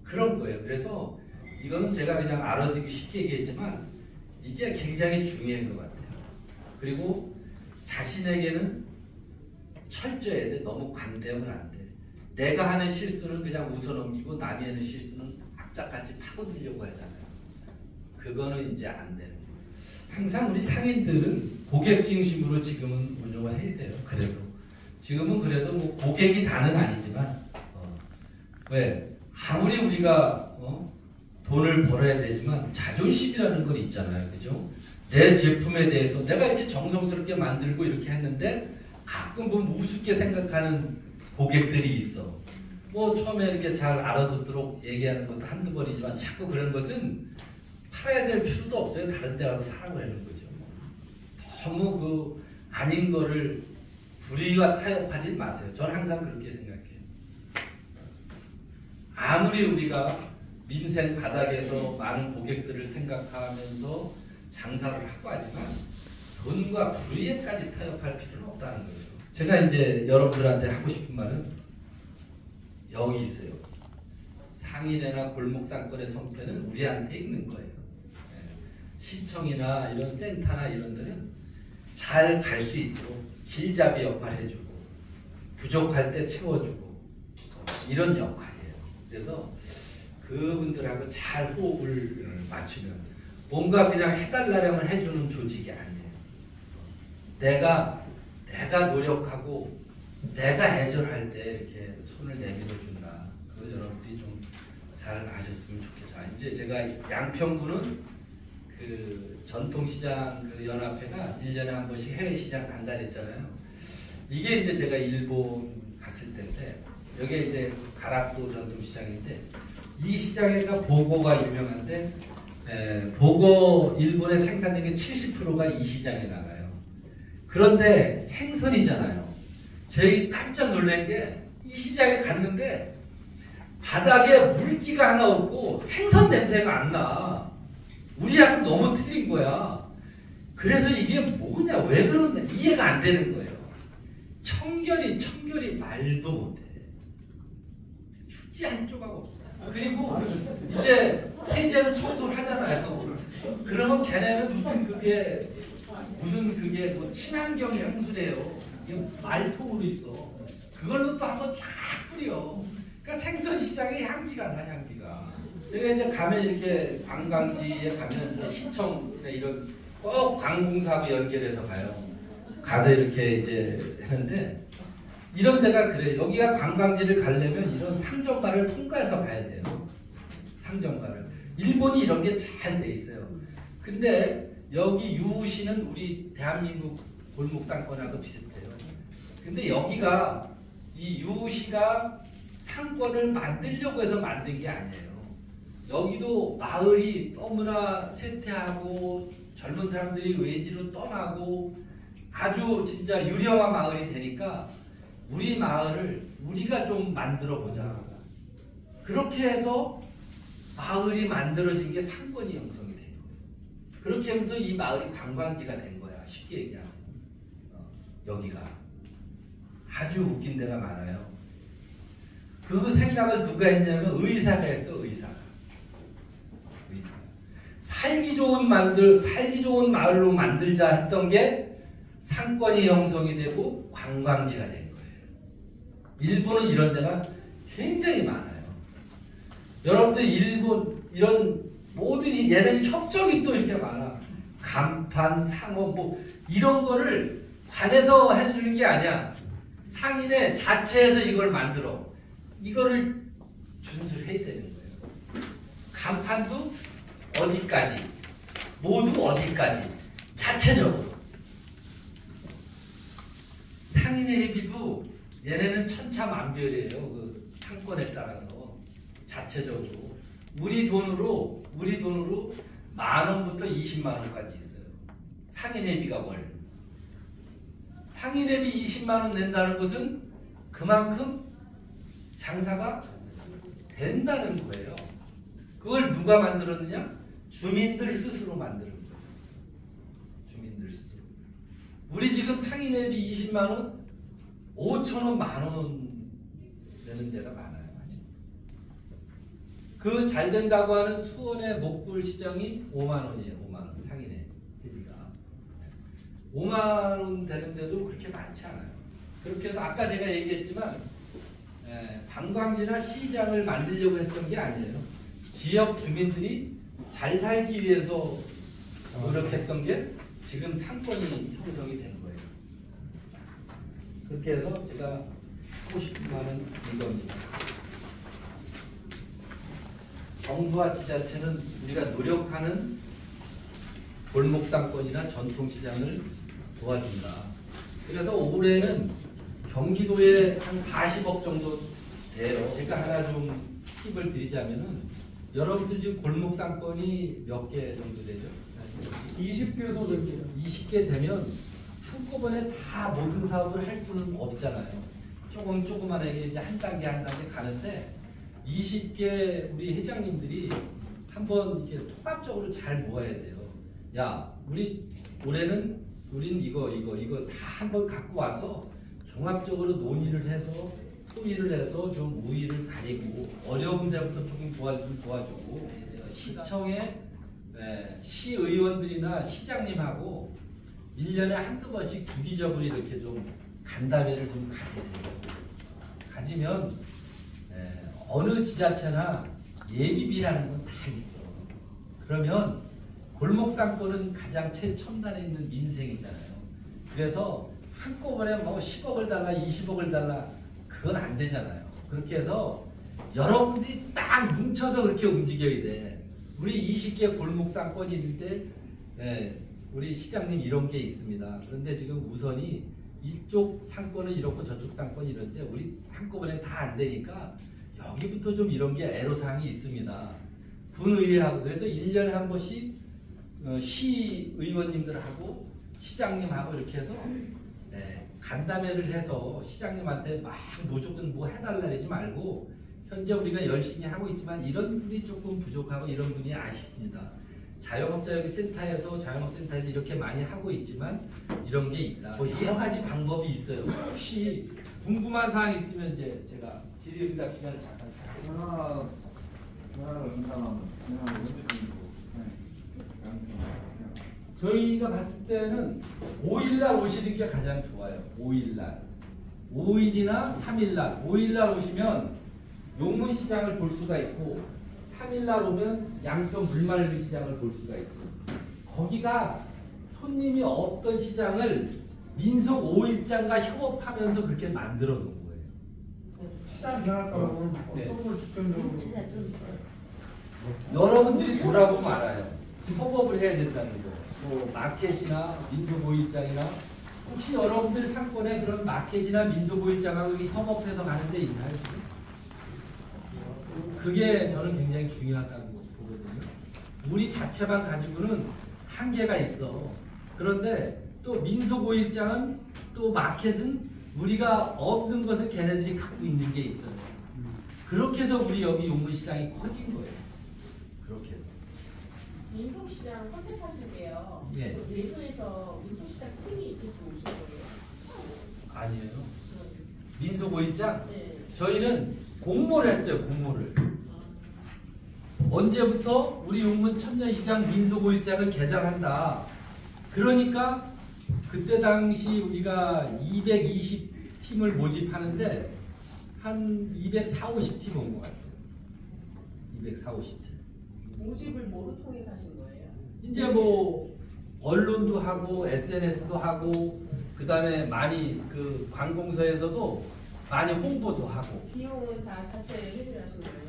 그런 거예요. 그래서 이거는 제가 그냥 알아듣기 쉽게 얘기했지만 이게 굉장히 중요한 것 같아요. 그리고 자신에게는 철저해야 돼. 너무 관대하면 안 돼. 내가 하는 실수는 그냥 웃어넘기고 남이 하는 실수는 악착같이 파고들려고 하잖아요. 그거는 이제 안 되는 거예요. 항상 우리 상인들은 고객 중심으로 지금은 운영을 해야 돼요. 그래도 지금은 그래도 뭐 고객이 다는 아니지만 왜 아무리 우리가 돈을 벌어야 되지만 자존심이라는 건 있잖아요. 그죠? 내 제품에 대해서 내가 이렇게 정성스럽게 만들고 이렇게 했는데 가끔 보면 우습게 생각하는 고객들이 있어. 뭐 처음에 이렇게 잘 알아듣도록 얘기하는 것도 한두 번이지만 자꾸 그런 것은 팔아야 될 필요도 없어요. 다른 데 가서 사라고 하는 거죠. 너무 그 아닌 거를 불의와 타협하지 마세요. 저는 항상 그렇게 생각해요. 아무리 우리가 민생 바닥에서 많은 고객들을 생각하면서 장사를 하고 하지만 돈과 불의에까지 타협할 필요는 없다는 거예요. 제가 이제 여러분들한테 하고 싶은 말은 여기 있어요. 상인회나 골목상권의 성패는 우리한테 있는 거예요. 시청이나 이런 센터나 이런 데는 잘 갈 수 있도록 길잡이 역할 해주고 부족할 때 채워주고 이런 역할이에요. 그래서 그분들하고 잘 호흡을 맞추면 뭔가 그냥 해달라면 해주는 조직이 아니에요. 내가 노력하고 내가 해결할 때 이렇게 손을 내밀어 준다. 그거 여러분들이 좀 잘 아셨으면 좋겠어요. 이제 제가 양평구는 그 전통시장 그 연합회가 1년에 한 번씩 해외 시장 간다 했잖아요. 이게 이제 제가 일본 갔을 때인데 여기에 이제 가락도 전통시장인데 이 시장에가 보고가 유명한데 보고 일본의 생산량의 70%가 이 시장에 나가요. 그런데 생선이잖아요. 저희 깜짝 놀란 게 이 시장에 갔는데 바닥에 물기가 하나 없고 생선 냄새가 안 나. 우리하고 너무 틀린 거야. 그래서 이게 뭐냐, 왜 그러냐 이해가 안 되는 거예요. 청결이 말도 못해. 휴지 한 조각 없어. 그리고 이제 세제로 청소를 하잖아요. 그러면 걔네는 무슨 그게 뭐 친환경 향수래요. 이게 말통으로 있어. 그걸로 또 한번 쫙 뿌려. 그러니까 생선 시장에 향기가 나, 향기가. 제가 이제 가면 이렇게 관광지에 가면 이렇게 시청 이런 꼭 관공사하고 연결해서 가요. 가서 이렇게 이제 하는데 이런 데가 그래. 여기가 관광지를 가려면 이런 상점가를 통과해서 가야 돼요. 상점가를. 일본이 이런 게 잘 돼 있어요. 근데 여기 유시는 우리 대한민국 골목상권하고 비슷해요. 근데 여기가 이 유시가 상권을 만들려고 해서 만든 게 아니에요. 여기도 마을이 너무나 쇠퇴하고 젊은 사람들이 외지로 떠나고 아주 진짜 유령한 마을이 되니까 우리 마을을 우리가 좀 만들어 보자. 그렇게 해서 마을이 만들어진 게 상권이 형성이 된 거예요. 그렇게 하면서 이 마을이 관광지가 된 거야. 쉽게 얘기하면. 여기가 아주 웃긴 데가 많아요. 그 생각을 누가 했냐면 의사가 했어. 의사가. 살기 좋은 마을로 만들자 했던 게 상권이 형성이 되고 관광지가 된 거예요. 일본은 이런 데가 굉장히 많아요. 여러분들 일본 이런 모든 얘는 협정이 또 이렇게 많아. 간판, 상업 뭐 이런 거를 관에서 해주는 게 아니야. 상인의 자체에서 이걸 만들어. 이거를 준수를 해야 되는 거예요. 간판도 어디까지, 모두 어디까지, 자체적으로. 상인의 회비도 얘네는 천차만별이에요. 그 상권에 따라서 자체적으로 우리 돈으로 10,000원부터 200,000원까지 있어요. 상인회비가 월. 상인회비 200,000원 낸다는 것은 그만큼 장사가 된다는 거예요. 그걸 누가 만들었느냐? 주민들 스스로 만드는 거예요. 주민들 스스로. 우리 지금 상인회비 200,000원, 5,000원, 10,000원 내는 데가 많아요. 아직. 그 잘 된다고 하는 수원의 목굴 시장이 50,000원이에요. 50,000원 상인회 회비가. 50,000원 되는데도 그렇게 많지 않아요. 그렇게 해서 아까 제가 얘기했지만 관광지나 시장을 만들려고 했던 게 아니에요. 지역 주민들이 잘 살기 위해서 노력했던 게 지금 상권이 형성이 된 거예요. 그렇게 해서 제가 하고 싶은 말은 이겁니다. 정부와 지자체는 우리가 노력하는 골목상권이나 전통시장을 도와준다. 그래서 올해는 경기도에 한 40억 정도 돼요. 제가 하나 좀 팁을 드리자면은 여러분들 지금 골목상권이 몇 개 정도 되죠? 20개도 됩니다. 20개 되면 한꺼번에 다 모든 사업을 할 수는 없잖아요. 조그만하게 이제 한 단계 가는데 20개 우리 회장님들이 한번 이렇게 통합적으로 잘 모아야 돼요. 야, 우리 올해는 우린 이거 다 한번 갖고 와서 종합적으로 논의를 해서 토의를 해서 좀 우위를 가리고 어려운 데부터 조금 도와주고 시청의 시의원들이나 시장님하고 1년에 한두 번씩 주기적으로 이렇게 좀 간담회를 좀 가지세요. 가지면 어느 지자체나 예비비라는 건 다 있어. 그러면 골목상권은 가장 최첨단에 있는 민생이잖아요. 그래서 한꺼번에 뭐 10억을 달라 20억을 달라 그건 안 되잖아요. 그렇게 해서 여러분들이 딱 뭉쳐서 그렇게 움직여야 돼. 우리 20개 골목상권일 때 우리 시장님 이런 게 있습니다. 그런데 지금 우선이 이쪽 상권은 이렇고 저쪽 상권이 이런데 우리 한꺼번에 다 안 되니까 여기부터 좀 이런 게 애로사항이 있습니다. 군의회하고 그래서 1년에 한 번씩 시의원님들하고 시장님하고 이렇게 해서 간담회를 해서 시장님한테 막 무조건 뭐 해달라 그러지 말고 현재 우리가 열심히 하고 있지만 이런 분이 조금 부족하고 이런 분이 아쉽습니다. 자영업자협의센터에서 자영업센터에서 이렇게 많이 하고 있지만 이런 게 있다. 뭐 여러 가지 방법이 있어요. 혹시 궁금한 사항 있으면 이제 제가 질의응답 시간을 잠깐 전화 응답하면 그냥 저희가 봤을 때는 5일날 오시는 게 가장 좋아요. 5일날 5일이나 3일날 5일날 오시면 용문시장을 볼 수가 있고 3일날 오면 양평 물말리 시장을 볼 수가 있어요. 거기가 손님이 없던 시장을 민속 5일장과 협업하면서 그렇게 만들어 놓은 거예요. 시장 변할까봐 네. 어떤 걸 집중적으로 여러분들이 돌아보면 알아요. 협업을 해야 된다는 거. 뭐 마켓이나 민속 5일장이나 혹시 여러분들 상권에 그런 마켓이나 민속 5일장하고 협업해서 가는 데 있나요? 지금? 그게 저는 굉장히 중요하다고 보거든요. 우리 자체만 가지고는 한계가 있어. 그런데 또 민속 5일장은 또 마켓은 우리가 없는 것을 걔네들이 갖고 있는 게 있어요. 그렇게 해서 우리 여기 용문시장이 커진 거예요. 그렇게 해서. 민속시장 컨텐츠하실게요. 네. 내부에서 민속시장 팀이 이렇게 오신 거예요? 아니에요. 민속 5일장? 네. 저희는 공모를 했어요. 공모를. 언제부터 우리 용문 천년시장 민속 5일장을 개장한다. 그러니까 그때 당시 우리가 220팀을 모집하는데 한 240, 50팀 온 것 같아요. 240, 50팀. 모집을 뭐로 통해서 하신 거예요? 이제 뭐 언론도 하고 SNS도 하고 그다음에 많이 그 관공서에서도 많이 홍보도 하고. 비용은 다 자체 해결하신 거예요?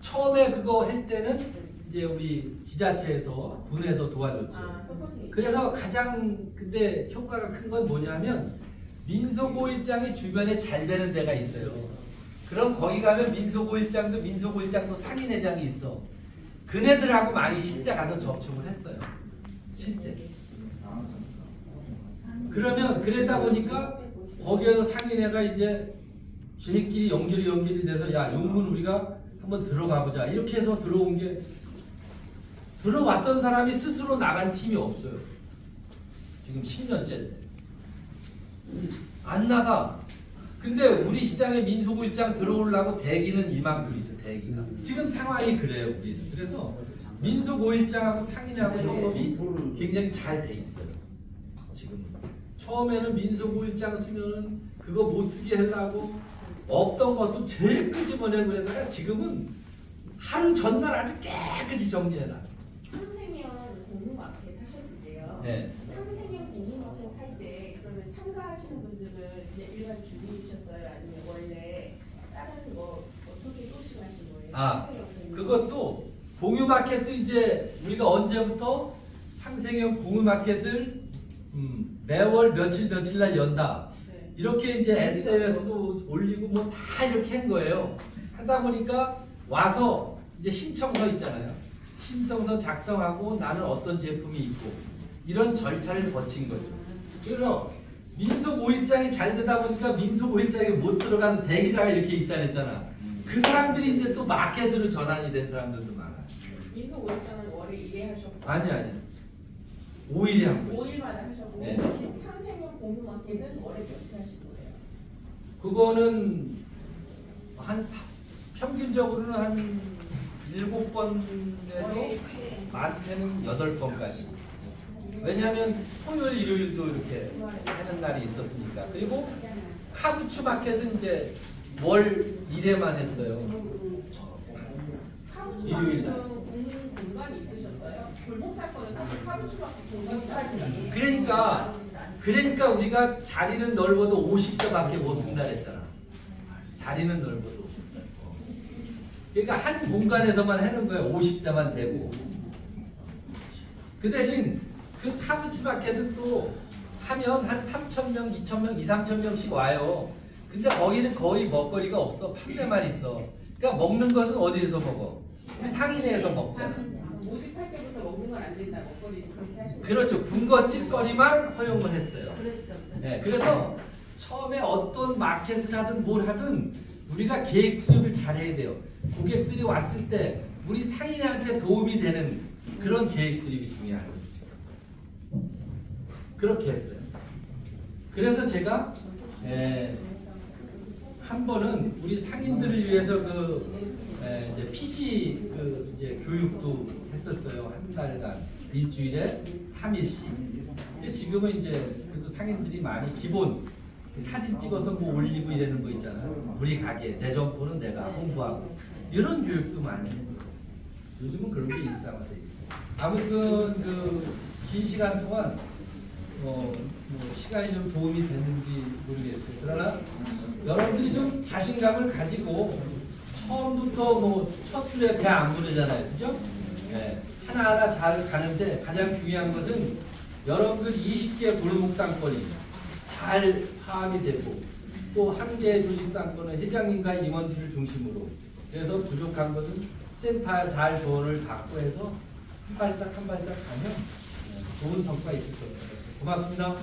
처음에 그거 할 때는 이제 우리 지자체에서 군에서 도와줬죠. 서포팅. 그래서 가장 근데 효과가 큰 건 뭐냐면 민속 5일장이 주변에 잘 되는 데가 있어요. 그럼 거기 가면 민속 5일장도 상인회장이 있어. 그네들하고 많이 실제 가서 접촉을 했어요. 실제. 그러면 그러다 보니까 거기에서 상인회가 이제 지네끼리 연결이 돼서 야 용문 우리가 한번 들어가 보자 이렇게 해서 들어온 게 들어왔던 사람이 스스로 나간 팀이 없어요. 지금 10년째 안 나가. 근데 우리 시장에 민속 5일장 들어오려고 대기는 이만큼 있어요. 대기가 지금 상황이 그래요. 우리는. 그래서 민속 5일장하고 상인하고 협업이 굉장히 잘 돼 있어요. 지금 처음에는 민속 5일장 쓰면은 그거 못 쓰게 하려고 없던 것도 제일 끄집어내고 그러다가 지금은 하루 전날 아주 깨끗이 정리해놔. 상생형 공유마켓 하셨을 때요. 네. 상생형 공유마켓 할 때 그러면 참가하시는 분들은 그냥 일반 주민이셨어요? 아니면 원래 다른 뭐 어떻게 소식하신 거예요? 아, 상생형 공유. 그것도 공유마켓도 이제 우리가 언제부터 상생형 공유마켓을 매월 며칠 날 연다. 네. 이렇게 이제 SNS도 올리고 뭐 다 이렇게 한 거예요. 하다 보니까 와서 이제 신청서 있잖아요. 신청서 작성하고 나는 어떤 제품이 있고 이런 절차를 거친 거죠. 그래서 민속 5일장이 잘 되다 보니까 민속 5일장에 못 들어가는 대기자가 이렇게 있다 그랬잖아. 그 사람들이 이제 또 마켓으로 전환이 된 사람들도 많아요. 인도 오셨잖아요. 월에 1회 하셨고. 아니 5일에 한 번씩. 5일마다 하셨고. 네. 13생명 공유마켓은 월에 몇회 하신 거예요? 그거는 평균적으로는 한 7번에서 많게는 8번까지. 왜냐하면 토요일, 일요일도 이렇게 하는 날이 있었으니까. 그리고 카부츠 마켓은 이제 월 1회만 했어요. 카부츠 일요일 마켓은 공간이 있으셨어요? 골목 사건은 사실 카부츠 마켓 공간이 있지. 그러니까 우리가 자리는 넓어도 50대밖에 못 쓴다 그랬잖아. 자리는 넓어도. 그러니까 한 공간에서만 하는 거예요. 50대만 되고. 그 대신 그 카부츠 마켓은 또 하면 한 3,000명, 2,000명, 2,3,000명씩 와요. 근데 거기는 거의 먹거리가 없어. 판매만 있어. 그러니까 먹는 것은 어디에서 먹어? 우리 상인회에서 먹잖아. 모집할 때부터 먹는 건 안 된다. 먹거리 그렇게 하시는 거예요? 그렇죠. 군것질거리만 허용을 했어요. 그렇죠. 네, 그래서 처음에 어떤 마켓을 하든 뭘 하든 우리가 계획 수립을 잘 해야 돼요. 고객들이 왔을 때 우리 상인한테 도움이 되는 그런 계획 수립이 중요해요. 그렇게 했어요. 그래서 제가 한 번은 우리 상인들을 위해서 이제 PC 이제 교육도 했었어요. 한 달간 일주일에 3일씩. 지금은 이제 그래도 상인들이 많이 기본 사진 찍어서 뭐 올리고 이러는 거 있잖아요. 우리 가게 내 점포는 내가 홍보하고 이런 교육도 많이 했어요. 요즘은 그런 게 일상화돼 있어요. 아무튼 긴 시간 동안 뭐 시간이 좀 도움이 됐는지 모르겠어요. 그러나 여러분들이 좀 자신감을 가지고 처음부터 뭐 첫 줄에 배 안 부르잖아요. 그죠? 네. 하나하나 잘 가는데 가장 중요한 것은 여러분들 20개 골목상권이 잘 파악이 되고 또 한 개의 조직상권은 회장님과 임원들을 중심으로 그래서 부족한 것은 센터에 잘 조언을 받고 해서 한 발짝 한 발짝 가면 좋은 성과 있을 겁니다. 고맙습니다.